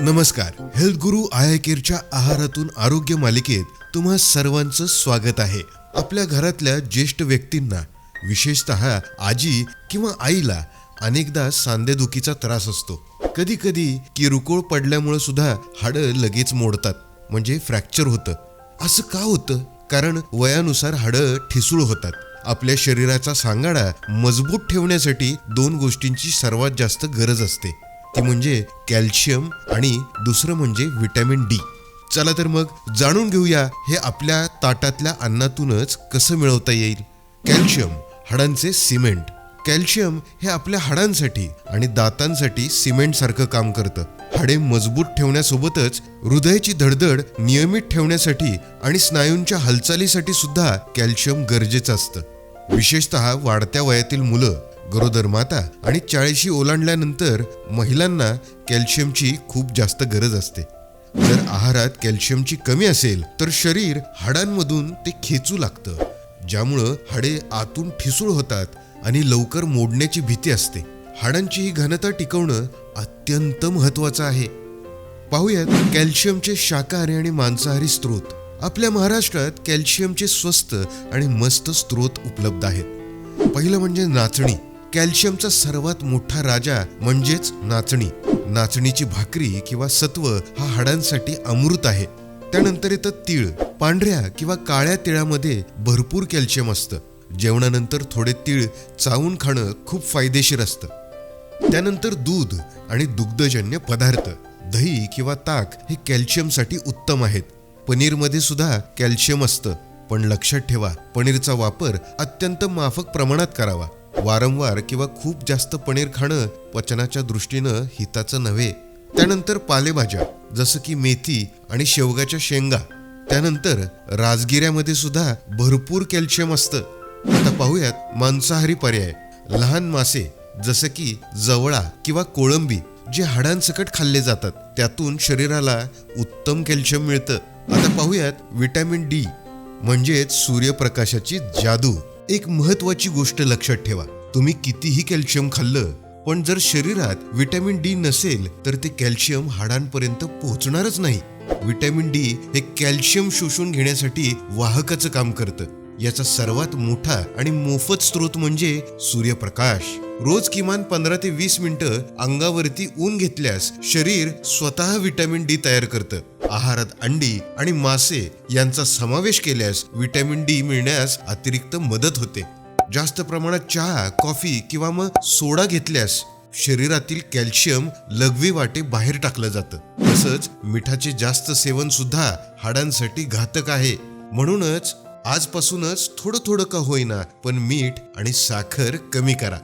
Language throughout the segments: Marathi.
नमस्कार. हेल्थ गुरु आय केअरच्या आहारातून आरोग्य मालिकेत तुम्हा सर्वांचं स्वागत आहे. आपल्या घरातल्या ज्येष्ठ व्यक्तींना, विशेषतः आजी किंवा आईला अनेकदा सांधेदुखीचा त्रास असतो. कधी कधी किरकोळ पडल्यामुळे सुद्धा हाडं लगेच मोडतात, म्हणजे फ्रॅक्चर होतं. असं का होतं? कारण वयानुसार हाडं ठिसूळ होतात. आपल्या शरीराचा सांगाडा मजबूत ठेवण्यासाठी 2 गोष्टींची सर्वात जास्त गरज असते. ती म्हणजे कॅल्शियम आणि दुसरं म्हणजे व्हिटॅमिन डी. चला तर मग जाणून घेऊया हे आपल्या ताटातल्या अन्नातूनच कसं मिळवता येईल. Calcium, हाडांचे cement. कॅल्शियम हे आपल्या हाडांसाठी आणि दातांसाठी सिमेंटसारखं काम करतं. हाडे मजबूत ठेवण्यासोबतच हृदयाची धडधड नियमित ठेवण्यासाठी आणि स्नायूंच्या हालचालीसाठी सुद्धा कॅल्शियम गरजेचं असतं. विशेषतः वाढत्या वयातील मुलं, गरोदर माता आणि 40 ओलांडल्यानंतर महिलांना कॅल्शियमची खूप जास्त गरज असते. जर आहारात कॅल्शियमची कमी असेल तर शरीर हाडांमधून ते खेचू लागतं, ज्यामुळं हाडे आतून ठिसूळ होतात आणि लवकर मोडण्याची भीती असते. हाडांची ही घनता टिकवणं अत्यंत महत्त्वाचं आहे. पाहूयात कॅल्शियमचे शाकाहारी आणि मांसाहारी स्रोत. आपल्या महाराष्ट्रात कॅल्शियमचे स्वस्त आणि मस्त स्रोत उपलब्ध आहेत. पहिलं म्हणजे नाचणी. कॅल्शियमचा सर्वात मोठा राजा म्हणजेच नाचणी. नाचणीची भाकरी किंवा सत्व हा हाडांसाठी अमृत आहे. त्यानंतर येतं तीळ. पांढऱ्या किंवा काळ्या तिळामध्ये भरपूर कॅल्शियम असतं. जेवणानंतर थोडे तीळ चावून खाणं खूप फायदेशीर असतं. त्यानंतर दूध आणि दुग्धजन्य पदार्थ. दही किंवा ताक हे कॅल्शियमसाठी उत्तम आहेत. पनीरमध्ये सुद्धा कॅल्शियम असतं, पण लक्षात ठेवा, पनीरचा वापर अत्यंत माफक प्रमाणात करावा. वारंवार किंवा खूप जास्त पनीर खाणं पचनाच्या दृष्टीनं हिताचं नव्हे. त्यानंतर पालेभाज्या जसं की मेथी आणि शेवगाच्या शेंगा. त्यानंतर राजगिऱ्यामध्ये सुद्धा भरपूर कॅल्शियम असतं. आता पाहूयात मांसाहारी पर्याय. लहान मासे जसं की जवळा किंवा कोळंबी जे हाडांसकट खाल्ले जातात, त्यातून शरीराला उत्तम कॅल्शियम मिळतं. आता पाहूयात व्हिटॅमिन डी म्हणजेच सूर्यप्रकाशाची जादू. एक महत्वाची गोष्ट लक्षात ठेवा, तुम्ही कितीही कॅल्शियम खाल्लं, पण जर शरीरात व्हिटॅमिन डी नसेल तर ते कॅल्शियम हाडांपर्यंत पोहोचणारच नाही. व्हिटॅमिन डी हे कॅल्शियम शोषून घेण्यासाठी वाहकाचं काम करतं. याचा सर्वात मोठा आणि मोफत स्रोत म्हणजे सूर्यप्रकाश. रोज किमान 15 ते 20 मिनिटं अंगावरती ऊन घेतल्यास शरीर स्वतः व्हिटॅमिन डी तयार करतं. आहारात अंडी आणि मासे यांचा समावेश केल्यास व्हिटॅमिन डी मिळण्यास अतिरिक्त मदत होते. जास्त प्रमाणात चहा, कॉफी किंवा मग सोडा घेतल्यास शरीरातील कॅल्शियम लघवी वाटे बाहेर टाकलं जातं. तसंच मिठाचे जास्त सेवन सुद्धा हाडांसाठी घातक आहे. म्हणूनच आजपासूनच थोडं थोडं का होईना, पण मीठ आणि साखर कमी करा.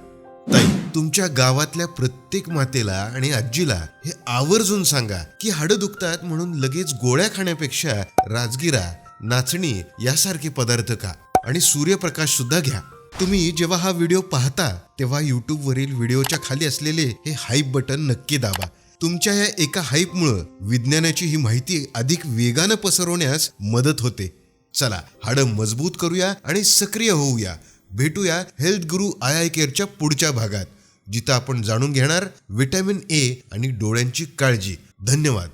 ताई, तुमच्या गावातल्या प्रत्येक मातेला आणि आजीला हे आवर्जून सांगा की हाडं दुखतात म्हणून लगेच गोळ्या खाण्यापेक्षा राजगिरा, नाचणी यासारखे पदार्थ खा आणि सूर्यप्रकाश सुद्धा घ्या. तुम्ही जेव्हा हा व्हिडिओ पाहता तेव्हा यूट्यूबवरील व्हिडिओच्या खाली असलेले हे हाईप बटन नक्की दाबा. तुमच्या या एका हाईपमुळं विज्ञानाची ही माहिती अधिक वेगानं पसरवण्यास मदत होते. चला, हाडं मजबूत करूया आणि सक्रिय होऊया. भेटूया हेल्थ गुरु आय केअरच्या पुढच्या भागात, जिथं आपण जाणून घेणार व्हिटॅमिन ए आणि डोळ्यांची काळजी. धन्यवाद.